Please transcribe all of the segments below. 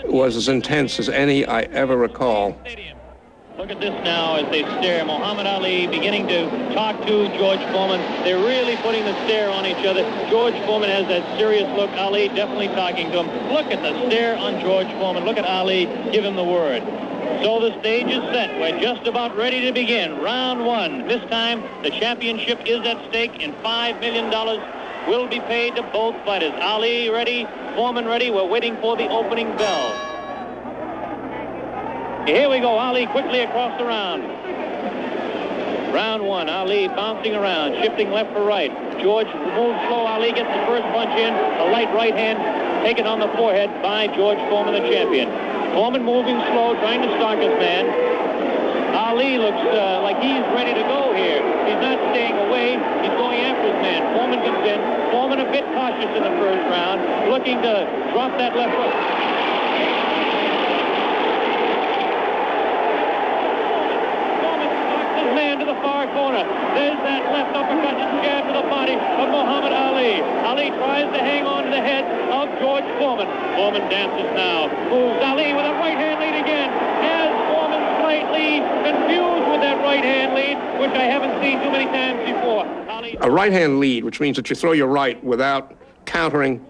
was as intense as any I ever recall. Look at this now as they stare. Muhammad Ali beginning to talk to George Foreman. They're really putting the stare on each other. George Foreman has that serious look. Ali definitely talking to him. Look at the stare on George Foreman. Look at Ali give him the word. So the stage is set. We're just about ready to begin. Round one. This time, the championship is at stake, and $5 million will be paid to both fighters. Ali ready, Foreman ready. We're waiting for the opening bell. Here we go. Ali quickly across the round. Round one. Ali bouncing around, shifting left for right. George moves slow. Ali gets the first punch in. A light right hand taken on the forehead by George Foreman, the champion. Foreman moving slow, trying to stalk his man. Ali looks like he's ready to go here. He's not staying away. He's going after his man. Foreman comes in. Foreman a bit cautious in the first round, looking to drop that left hook. Foreman stalks his man to the far corner. There's that left uppercut and jab to the body of Muhammad Ali. Ali tries to hang on to the head of George Foreman. Foreman dances now. Moves Ali with a right hand lead again. Has Foreman slightly confused with that right hand lead, which I haven't seen too many times before. Ali... A right hand lead, which means that you throw your right without countering.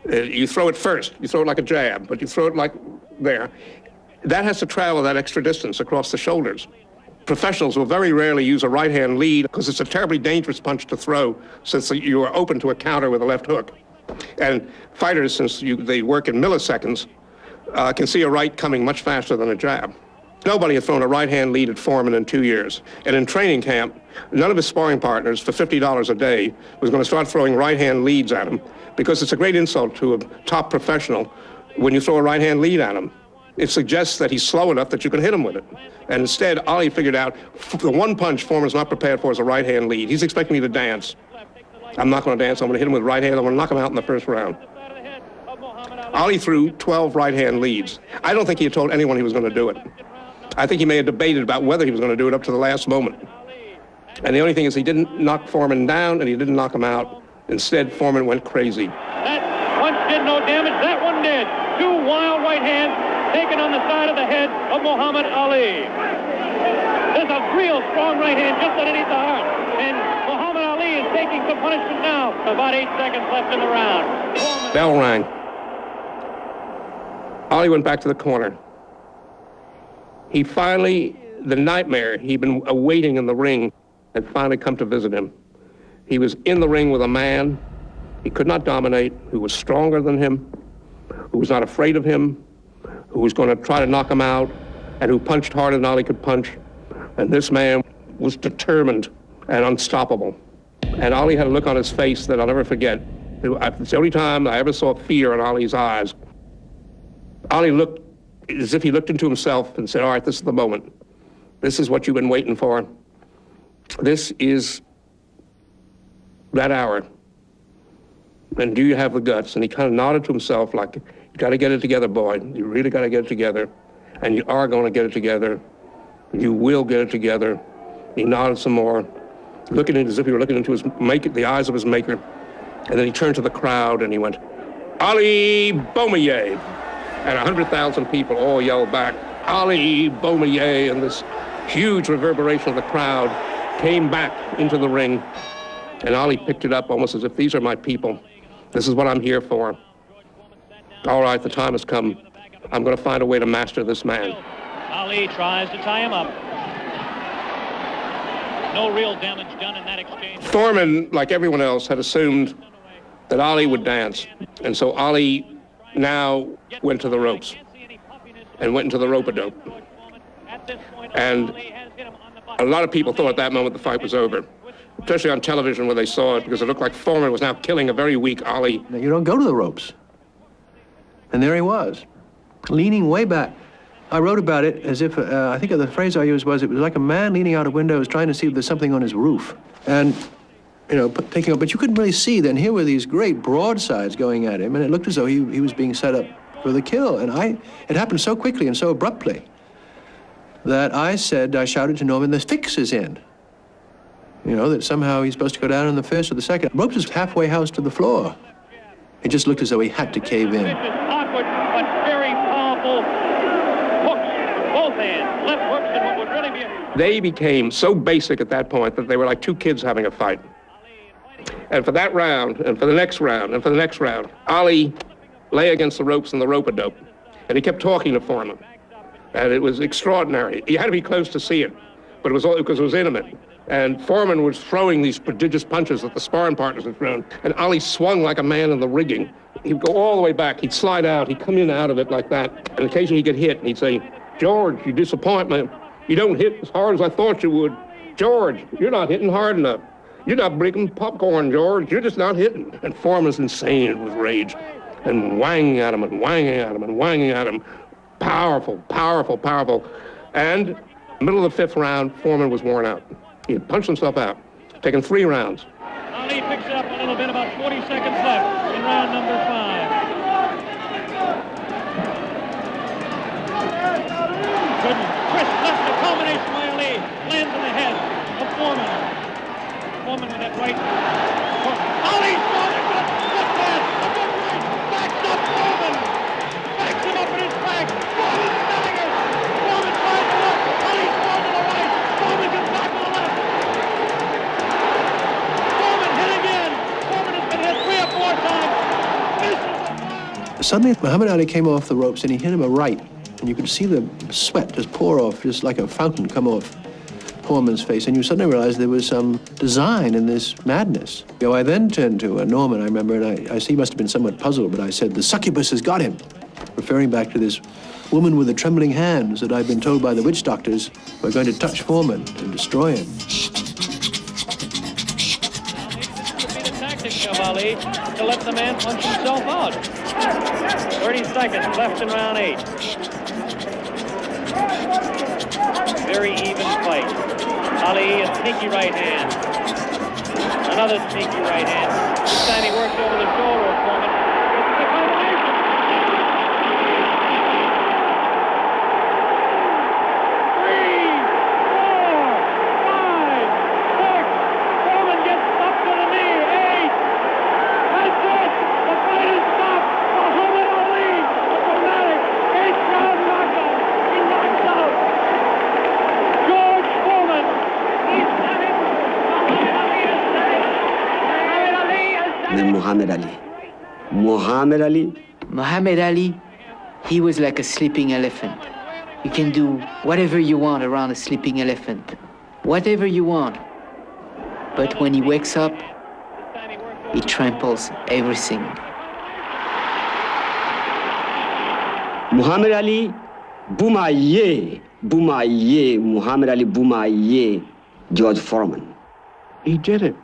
You throw it first. You throw it like a jab, but you throw it like there. That has to travel that extra distance across the shoulders. Professionals will very rarely use a right-hand lead because it's a terribly dangerous punch to throw since you are open to a counter with a left hook. And fighters, since they work in milliseconds, can see a right coming much faster than a jab. Nobody had thrown a right-hand lead at Foreman in 2 years. And in training camp, none of his sparring partners for $50 a day was going to start throwing right-hand leads at him because it's a great insult to a top professional when you throw a right-hand lead at him. It suggests that he's slow enough that you can hit him with it. And instead, Ali figured out the one punch Foreman's not prepared for is a right-hand lead. He's expecting me to dance. I'm not going to dance. I'm going to hit him with right hand. I'm going to knock him out in the first round. Ali threw 12 right-hand leads. I don't think he had told anyone he was going to do it. I think he may have debated about whether he was going to do it up to the last moment. And the only thing is he didn't knock Foreman down and he didn't knock him out. Instead, Foreman went crazy. That punch did no damage. That one did. Two wild right hands taken on the side of the head of Muhammad Ali. There's a real strong right hand just underneath the heart. And Muhammad Ali is taking some punishment now. About 8 seconds left in the round. Bell rang. Ali went back to the corner. He finally, the nightmare he'd been awaiting in the ring had finally come to visit him. He was in the ring with a man he could not dominate, who was stronger than him, who was not afraid of him, who was going to try to knock him out, and who punched harder than Ali could punch. And this man was determined and unstoppable. And Ali had a look on his face that I'll never forget. It's the only time I ever saw fear in Ali's eyes. Ali looked as if he looked into himself and said, all right, this is the moment. This is what you've been waiting for. This is that hour. And do you have the guts? And he kind of nodded to himself like, you got to get it together, boy. You really got to get it together. And you are going to get it together. You will get it together. He nodded some more, looking at it as if he were looking into the eyes of his maker. And then he turned to the crowd and he went, Ali Beaumillet. And 100,000 people all yelled back, Ali Beaumillet. And this huge reverberation of the crowd came back into the ring. And Ali picked it up almost as if these are my people. This is what I'm here for. All right, the time has come. I'm going to find a way to master this man. Ali tries to tie him up. No real damage done in that exchange. Foreman, like everyone else, had assumed that Ali would dance. And so Ali now went to the ropes and went into the rope-a-dope. And a lot of people thought at that moment the fight was over, especially on television where they saw it, because it looked like Foreman was now killing a very weak Ali. Now, you don't go to the ropes. And there he was, leaning way back. I wrote about it as if, I think the phrase I used was, it was like a man leaning out of windows trying to see if there's something on his roof. And, you know, taking up, but you couldn't really see then. Here were these great broadsides going at him, and it looked as though he was being set up for the kill. And it happened so quickly and so abruptly that I shouted to Norman, the fix is in. You know, that somehow he's supposed to go down in the first or the second. Ropes was halfway house to the floor. It just looked as though he had to cave in. Awkward, but very powerful powerful hooks with both hands, left hooks in what would really be a... They became so basic at that point that they were like two kids having a fight. And for that round, and for the next round, and for the next round, Ali lay against the ropes in the rope-a-dope, and he kept talking to Fórman. And it was extraordinary. You had to be close to see it, but it was all because it was intimate. And Fórman was throwing these prodigious punches that the sparring partners had thrown, and Ali swung like a man in the rigging. He'd go all the way back, he'd slide out, he'd come in out of it like that, and occasionally he'd get hit, and he'd say, "George, you disappoint me. You don't hit as hard as I thought you would. George, you're not hitting hard enough. You're not breaking popcorn, George. You're just not hitting." And Fórman's insane with rage, and whanging at him, and whanging at him, and whanging at him. Powerful, powerful, powerful. And middle of the fifth round, Fórman was worn out. He had punched himself out, taken 3 rounds. Ali picks it up a little bit, about 40 seconds left in round number 5. Good twist left, the combination by Ali, lands in the head of Fórman. Fórman with that right hook. Ali throws a good pass, a good right, backs up Fórman, backs him up in his back. Fórman staggered. Fórman tries to look. Ali throws to the right. Fórman gets back to the left. Fórman hit again. Fórman has been hit 3 or 4 times. Suddenly, Muhammad Ali came off the ropes and he hit him a right. And you could see the sweat just pour off, just like a fountain come off Fórman's face. And you suddenly realized there was some design in this madness. You know, I then turned to Norman, I remember, and I see he must have been somewhat puzzled, but I said, "The succubus has got him," referring back to this woman with the trembling hands that I'd been told by the witch doctors were going to touch Fórman and destroy him. The tactic of Ali to let the man punch himself out. 30 seconds left in round 8. Very even fight. Ali, a sneaky right hand. Another sneaky right hand. This time he works over the shoulder of Fórman. This is the combination. 3, 4, 5, 6. Fórman gets up to the knee. 8. That's it. The fight is stopped. Muhammad Ali, a dramatic 8th round knockout. He knocks out George Fórman. He's done it. Muhammad Ali has done it. Muhammad Ali has done it. Muhammad Ali. Muhammad Ali. Muhammad Ali, he was like a sleeping elephant. You can do whatever you want around a sleeping elephant, whatever you want. But when he wakes up, he tramples everything. Muhammad Ali, Boumaye, Boumaye, Muhammad Ali, Boumaye, George Fórman. He did it.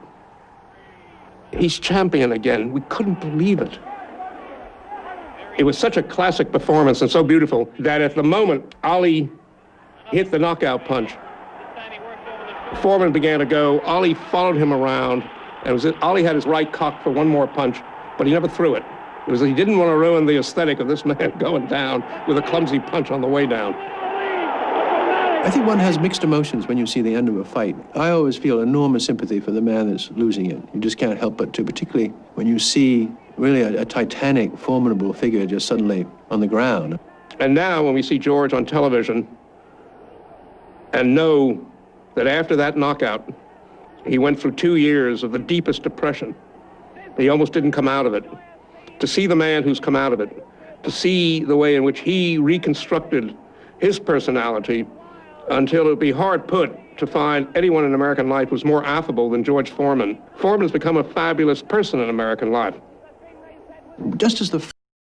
He's champion again. We couldn't believe it. It was such a classic performance and so beautiful that at the moment Ali hit the knockout punch, Fórman began to go. Ali followed him around, and Ali had his right cocked for one more punch, but he never threw it. It was he didn't want to ruin the aesthetic of this man going down with a clumsy punch on the way down. I think one has mixed emotions when you see the end of a fight. I always feel enormous sympathy for the man that's losing it. You just can't help but to, particularly when you see really a titanic, formidable figure just suddenly on the ground. And now when we see George on television and know that after that knockout, he went through 2 years of the deepest depression. He almost didn't come out of it. To see the man who's come out of it, to see the way in which he reconstructed his personality until it would be hard put to find anyone in American life who's more affable than George Fórman. Fórman has become a fabulous person in American life. Just as the